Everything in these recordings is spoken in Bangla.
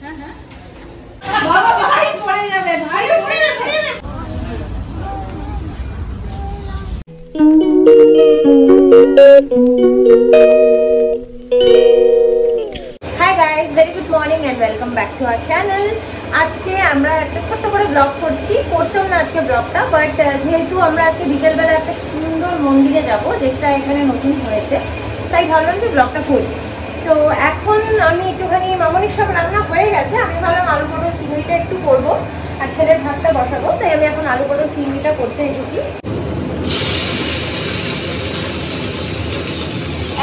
হ্যাঁ হ্যাঁ বাবা ভাই পড়ে যাবে ভাই পড়ে যাবে। Hi guys, very good morning and welcome back to our channel. আজকে আমরা একটা ছোট্ট করে ব্লগ করছি, করতেও না আজকে ব্লগটা, বাট যেহেতু আমরা আজকে বিকেলবেলা একটা সুন্দর মন্দিরে যাব যেটা এখানে নতুন হয়েছে, তাই ভাবলাম যে ব্লগটা করি। তো এখন আমি একটুখানি মামনির সব রান্না হয়ে গেছে, আমি ভাবলাম আলু পটল চিংড়িটা একটু করবো আর ছেলের ভাতটা বসাবো, তাই আমি এখন আলু পটল চিংড়িটা করতে এসেছি।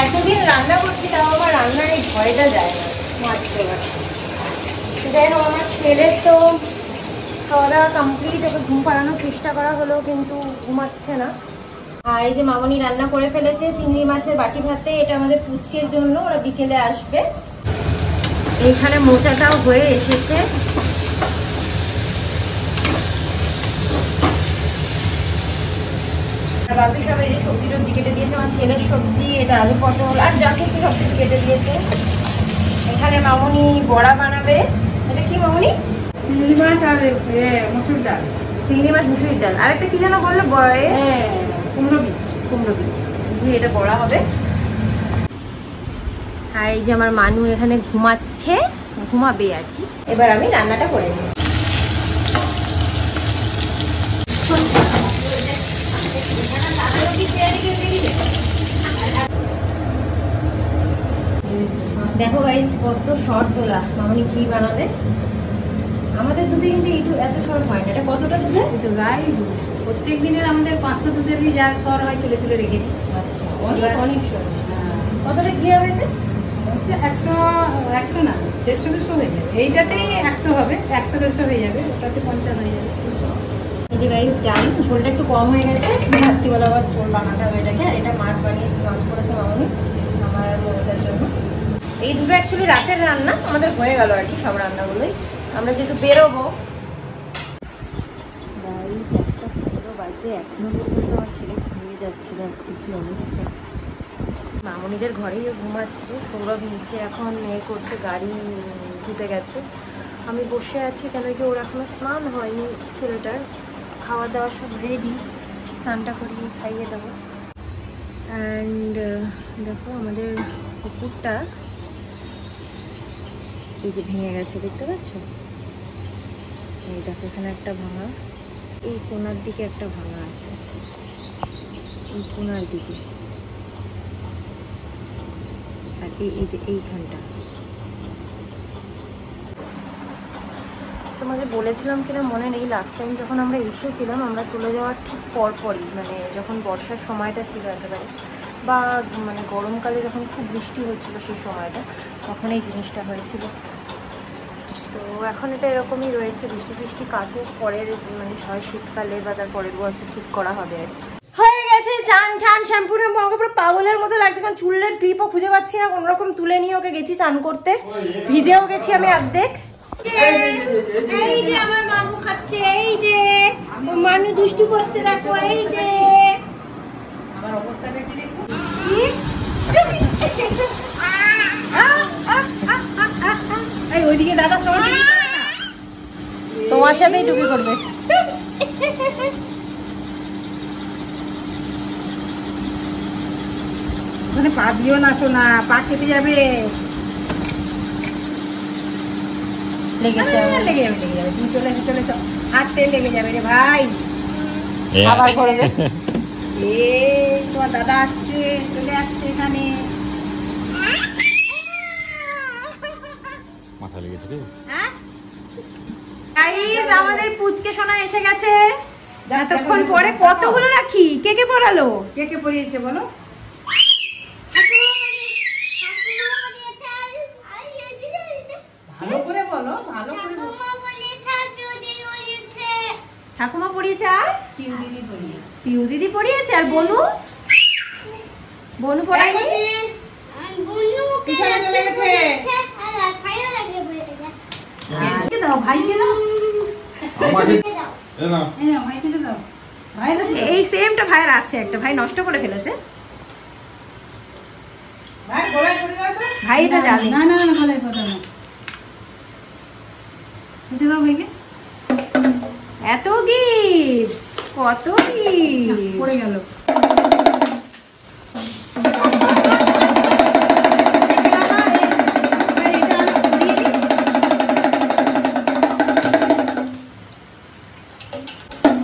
এতদিন রান্না করছি তাও আমার রান্নার এই ভয়টা যায় না মাছ দেওয়ার। যাই হোক, আমার ছেলের তো খাওয়া দাওয়া কমপ্লিট, ওকে ঘুম পাড়ানোর চেষ্টা করা হলো কিন্তু ঘুমাচ্ছে না। আর এই যে মামনি রান্না করে ফেলেছে চিংড়ি মাছের বাটি ভাতে, এটা আমাদের পুচকের জন্য, ওরা বিকেলে আসবে। এইখানে মোচাটাও হয়ে এসেছে। বাকি সব এই যে সবজি টবজি কেটে দিয়েছে, আমার ছেলের সবজি, এটা আলু পটল আর যা কিছু সব কিছু কেটে দিয়েছে। এখানে মামনি বড়া বানাবে। এটা কি মামনি? চিংড়ি মাছ আর মসুর ডাল। চিংড়ি মাছ মুসুরির ডাল আর একটা কি যেন বললো, কুমড়ো বীজ। কুমড়ো বীজ দিয়ে এটা বড়া হবে। আর এই যে আমার মানু এখানে ঘুমাচ্ছে, ঘুমাবে আর কি। এবার আমি রান্নাটা করে নিই। দেখো গাইস কত শর্ট তোলা, মামনি ঘি বানাবে। আমাদের দুধে কিন্তু এত শর্ট হয় না। এটা কতটা দুধে? একটু গাই প্রত্যেক দিনের আমাদের 500 দুধের যা সর হয় তুলে তুলে রেখে দিই। আচ্ছা, অনেক অনেক শর্ট। কতটা ঘি হবে এতে? 100 না 150-200 হয়ে যাবে। এইটাতেই 100 হবে, 100-150 হয়ে যাবে, ওটাতে 50 হয়ে যাবে। এই যে গাইস ডাল ঝোলটা একটু কম হয়ে গেছে, রাত্রিবেলা আবার ঝোল বানাতে হবে এটাকে। আর এটা মাছ মাছ করেছে মামনি আমার আর মমতার জন্য। এই দুটো অ্যাকচুয়ালি রাতের রান্না, আমাদের হয়ে গেল আর কি সব রান্নাগুলোই। আমরা যেহেতু বেরোবো, গাইস 1:15 বাজে, এখনো পর্যন্ত আমার ছেলে ঘুমিয়ে যাচ্ছে। দেখো কি অবস্থা। মামনিদের ঘরেই ঘুমাচ্ছে, সৌরভ নিচে এখন করছে, গাড়ি ধুতে গেছে। আমি বসে আছি কেন কি ওর এখনো স্নান হয়নি ছেলেটার। খাওয়া দাওয়া সব রেডি, স্নানটা করিয়ে খাইয়ে দেবো। অ্যান্ড দেখো আমাদের কুকুরটা এই যে ভেঙে গেছে, দেখতে পাচ্ছ? এই দেখো এখানে একটা ভাঙা, এই কোনার দিকে একটা ভাঙা আছে, এই কোনার দিকে, আর এই যে এইখানটা। তোমাদের বলেছিলাম কিনা মনে নেই, লাস্ট টাইম যখন আমরা এসেছিলাম, আমরা চলে যাওয়ার ঠিক পরপরই, মানে যখন বর্ষার সময়টা ছিল একেবারে, বা মানে গরমকালে যখন খুব বৃষ্টি হচ্ছিল সেই সময়টা, তখন এই জিনিসটা হয়েছিল। তো এখন এটা এরকমই রয়েছে, বৃষ্টি ফৃষ্টি কাটুক, পরের মানে হয় শীতকালে বা তার পরের বছর ঠিক করা হবে আর কি। হয়ে গেছে চান খান, শ্যাম্পু ট্যাম্পু, আমাকে পুরো পাগলের মতো লাগছে, কারণ চুলের ক্লিপও খুঁজে পাচ্ছি না, কোনোরকম তুলে নিয়ে ওকে গেছি চান করতে, ভিজেও গেছি আমি অর্ধেক। এই যে আমার মামু খাচ্ছে, এই যে মানু দুষ্টু করছে, দেখো এই যে আমার অবস্থাটা কি দেখছো? এই ওইদিকে দাদা সব তোমার সাথেই টুকি করবে। ওখানে পা দিও না সোনা, পা কেটে যাবে। লেগেছে, লেগে যাবে লেগে যাবে, তুমি চলে এসো, হাতে লেগে যাবে রে ভাই। আবার করবে। তোমার দাদা আসছে, চলে আসছে এখানে। মাথা লেগেছে রে। হ্যাঁ গাইস আমাদের পুচকে সোনা এসে গেছে। এতক্ষণ পরে কতগুলো রাখি, কে কে পড়ালো? কে কে পরিয়েছে বলো? ভালো করে বলো, ভালো করে বলো। ঠাকুমা পড়িয়েছে, আর পিউ দিদি পরিয়েছে। পিউ দিদি পড়িয়েছে, আর বনু বনু পড়ায়নি। পিছনে চলে গেছে। দাও ভাইকে দাও, ভাইকে দাও। ভাই এই সেমটা ভাইয়ের আছে একটা, ভাই নষ্ট করে ফেলেছে। ভাই গলায় পড়ে দাও তো। ভাই এটা জানে না না না, গলায় পড়ে না। এত গিফট, কত গিফট পড়ে গেল।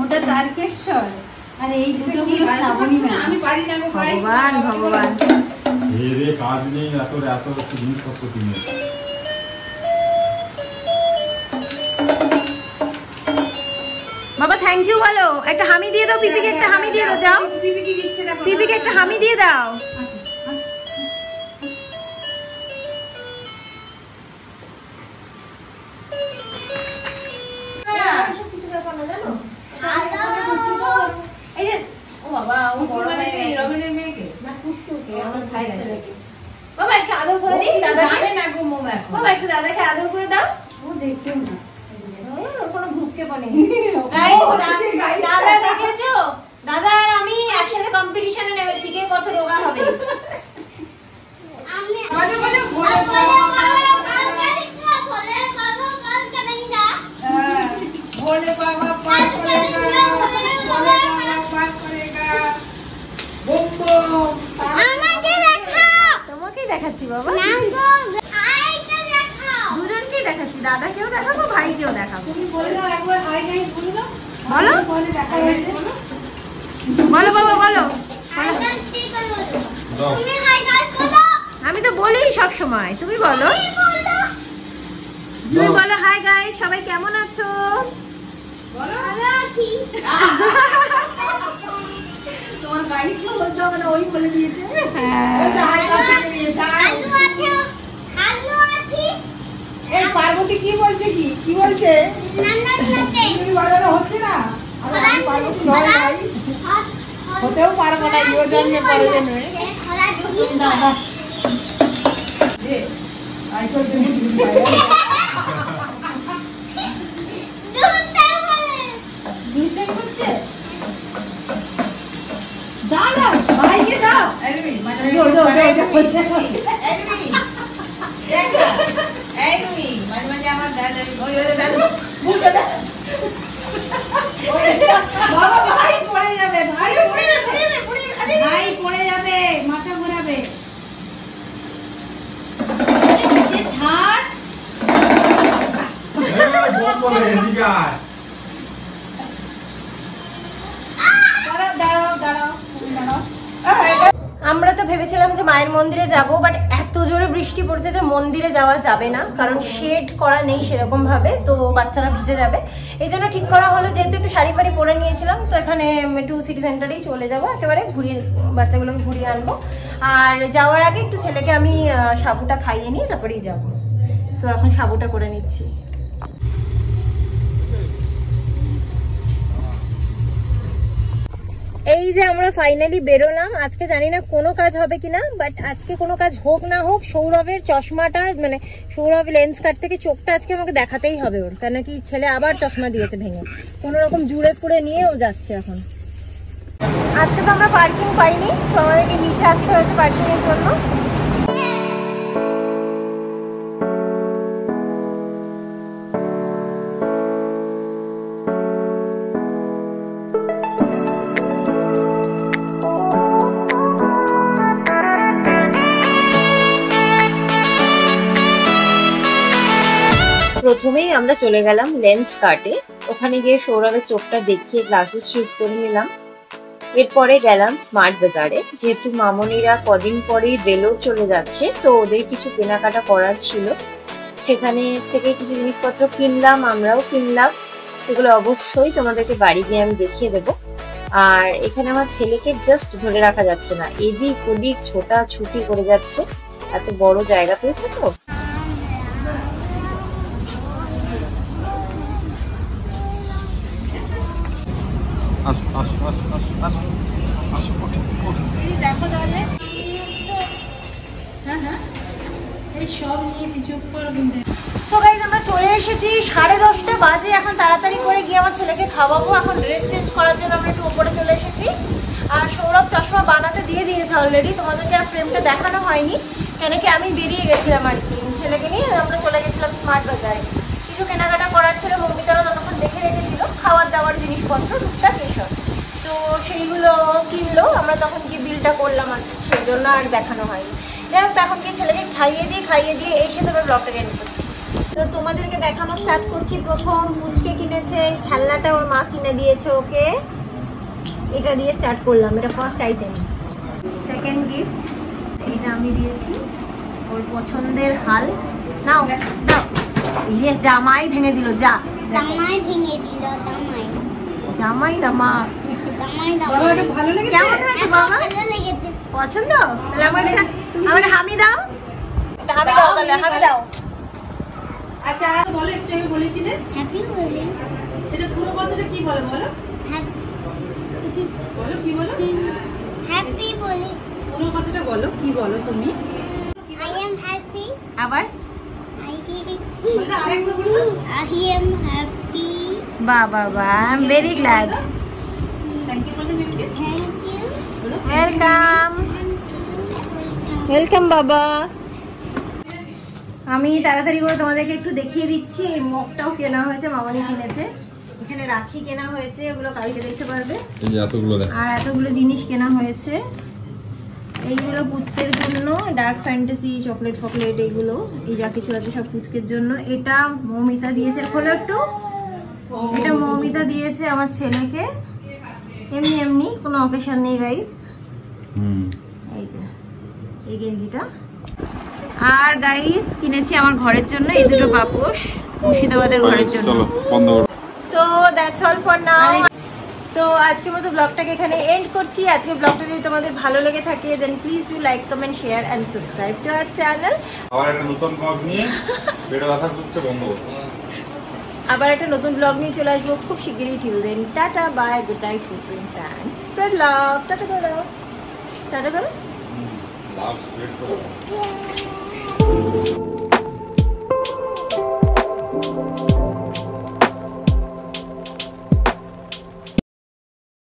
ওটা তারকেশ্বর আর এই দুটো হলো শ্রাবণী মেলা। আমি পারি না গো ভাই, ভগবান ভগবান। এই রে কাজ নেই, এত এত জিনিসপত্র কিনে। বাবা থ্যাংক ইউ বলো, একটা হামি দিয়ে দাও পিপিকে, একটা হামি দিয়ে দাও। যাও পিপিকে দিচ্ছে না, পিপিকে একটা হামি দিয়ে দাও। বাবা একটু আদর করে দিই দাদাকে। বাবা একটু দাদাকে আদর করে দাও। কোনো ভুককে বনে দাদা দেখেছো, দাদা আর আমি একসাথে কম্পিটিশনে নেমেছি কে কত রোগা হবে। তোমাকেই দেখাচ্ছি বাবা, দুজনকেই দেখাচ্ছি, দাদাকেও দেখাবো ভাইকেও দেখাবো। বলো বলো বাবা বলো। আমি তো বলি সব সময়, তুমি বলো। তুমি বলো হাই গাইস, সবাই কেমন আছো? তোমার গাইস কে বলতে হবে না, ওই বলে দিয়েছে। এই পার্বতী কি বলছে, কি বলছে? তুমি বাজানো হচ্ছে না, পার্বতী নয় ভাই, হতেও পারবো না, ইয়োর জন্য পরে জন্মে। দাদা আই চলছে দাদা ভাইকে দাও। মাঝে মাঝে আমার দাদা ভাই পড়ে যাবে, ভাই পড়ে যাবে, মাথা ঘোরাবে। ছাড় আমরা তো ভেবেছিলাম যে মায়ের মন্দিরে যাব, বাট এত জোরে বৃষ্টি পড়ছে যে মন্দিরে যাওয়া যাবে না, কারণ শেড করা নেই সেরকম ভাবে, তো বাচ্চারা ভিজে যাবে। এই জন্য ঠিক করা হলো, যেহেতু একটু শাড়ি ফাড়ি পরে নিয়েছিলাম, তো এখানে একটু সিটি সেন্টারেই চলে যাবো, একেবারে ঘুরিয়ে বাচ্চাগুলোকে ঘুরিয়ে আনবো। আর যাওয়ার আগে একটু ছেলেকে আমি সাবুটা খাইয়ে নিই, তারপরেই যাবো। সো এখন সাবুটা করে নিচ্ছি। এই যে আমরা ফাইনালি বেরোলাম। আজকে জানি না কোনো কাজ হবে কিনা, বাট আজকে কোনো কাজ হোক না হোক সৌরভের চশমাটা, মানে সৌরভ লেন্স কাট থেকে চোখটা আজকে আমাকে দেখাতেই হবে ওর, কেন কি ছেলে আবার চশমা দিয়েছে ভেঙে, কোনো রকম জুড়ে ফুড়ে নিয়ে ও যাচ্ছে এখন। আজকে তো আমরা পার্কিং পাইনি, সো আমাদেরকে নিচে আসতে হয়েছে পার্কিং এর জন্য। প্রথমেই আমরা চলে গেলাম লেন্স কার্টে, ওখানে গিয়ে সৌরভের চোখটা দেখিয়ে গ্লাসেস চুজ করে নিলাম। এরপরে গেলাম স্মার্ট বাজারে, যেহেতু মামনিরা কদিন পরেই বেলো চলে যাচ্ছে, তো ওদের কিছু কেনাকাটা করার ছিল, সেখানে থেকে কিছু জিনিসপত্র কিনলাম, আমরাও কিনলাম। সেগুলো অবশ্যই তোমাদেরকে বাড়ি গিয়ে আমি দেখিয়ে দেবো। আর এখানে আমার ছেলেকে জাস্ট ধরে রাখা যাচ্ছে না, এদিক ওদিক ছোটা ছুটি করে যাচ্ছে, এত বড় জায়গা পেয়েছে তো। দেখো তাহলে, এই সব নিয়েছি, চুপ করো। সো গাইস আমরা চলে এসেছি, 10:30 বাজে। এখন তাড়াতাড়ি করে গিয়ে আমার ছেলেকে খাওয়াবো। এখন ড্রেস চেঞ্জ করার জন্য আমরা একটু উপরে চলে এসেছি। আর সৌরভ চশমা বানাতে দিয়ে দিয়েছে অলরেডি, তোমাদেরকে আর ফ্রেমটা দেখানো হয়নি, কেন কি আমি বেরিয়ে গেছিলাম আর কি, ছেলেকে নিয়ে আমরা চলে গেছিলাম স্মার্ট বাজারে। কিছু কেনাকাটা করার যাচ্ছিল, মৌমিতারা ততক্ষণ দেখে রেখেছিল খাওয়ার দাওয়ার জিনিসপত্র টুকটাক এসব, তো সেইগুলো কিনলো। আমরা তখন কি বিলটা করলাম, আর সেই জন্য আর দেখানো হয়নি। যাই হোক, তখন কি ছেলেকে খাইয়ে দিয়ে এসে তোমার ব্লগটা এন্ড করছি। তো তোমাদেরকে দেখানো স্টার্ট করছি। প্রথম পুচকে কিনেছে, খেলনাটা ওর মা কিনে দিয়েছে ওকে, এটা দিয়ে স্টার্ট করলাম, এটা ফার্স্ট আইটেম। সেকেন্ড গিফট এটা আমি দিয়েছি, ওর পছন্দের হাল। নাও দাও, ইয়ে জামাই ভেঙে দিল, জামাই না মা, ভালো লেগেছে? কেমন হয়েছে বাবা? পছন্দ? তাহলে আমার হামি দাও, হামি দাও, তাহলে হামি দাও। আচ্ছা বলো, একটু আগে বলেছিলে হ্যাপি বলি, সেটা পুরো কথাটা কি বলো? বলো বলো, কি বলো? হ্যাপি বলি, পুরো কথাটা বলো, কি বলো তুমি? I am happy. আবার আরেকবার বলো, আই এম হ্যাপি। বাহ বাহ বাহ, I am very glad. Thank you বলতে বেবিকে, থ্যাংক ইউ, ওয়েলকাম ওয়েলকাম বাবা। আমি তাড়াতাড়ি করে তোমাদেরকে একটু দেখিয়ে দিচ্ছি। এই মগটাও কেনা হয়েছে, মামানি কিনেছে। এখানে রাখি কেনা হয়েছে, ওগুলো কালকে দেখতে পারবে। আর এতগুলো জিনিস কেনা হয়েছে, এইগুলো পুচকের জন্য, ডার্ক ফ্যান্টাসি চকলেট ফকলেট, এইগুলো এই যা কিছু আছে সব পুচকের জন্য। এটা মৌমিতা দিয়েছে, খোলো একটু। এটা মৌমিতা দিয়েছে আমার ছেলেকে, এমনি এমনি, কোনো অকেশন নেই গাইস। এই যে এই গেঞ্জিটা। আর গাইস কিনেছি আমার ঘরের জন্য এই দুটো পাপোশ, মুর্শিদাবাদের ঘরের জন্য। So that's all for now. তো আজকের মতো ব্লগটাকে এখানে এন্ড করছি। আজকে ব্লগটা যদি তোমাদের ভালো লেগে থাকে then please do like, comment, share and subscribe to our channel. আবার একটা নতুন ব্লগ নিয়ে পেট ব্যথা করছে বন্ধ করছি। আবার একটা নতুন ব্লগ নিয়ে চলে আসবো খুব শিগগিরই। Till then tata, bye, good night, sweet dreams and spread love. Tata করে দাও, টাটা করো, লাভ স্প্রেড করো।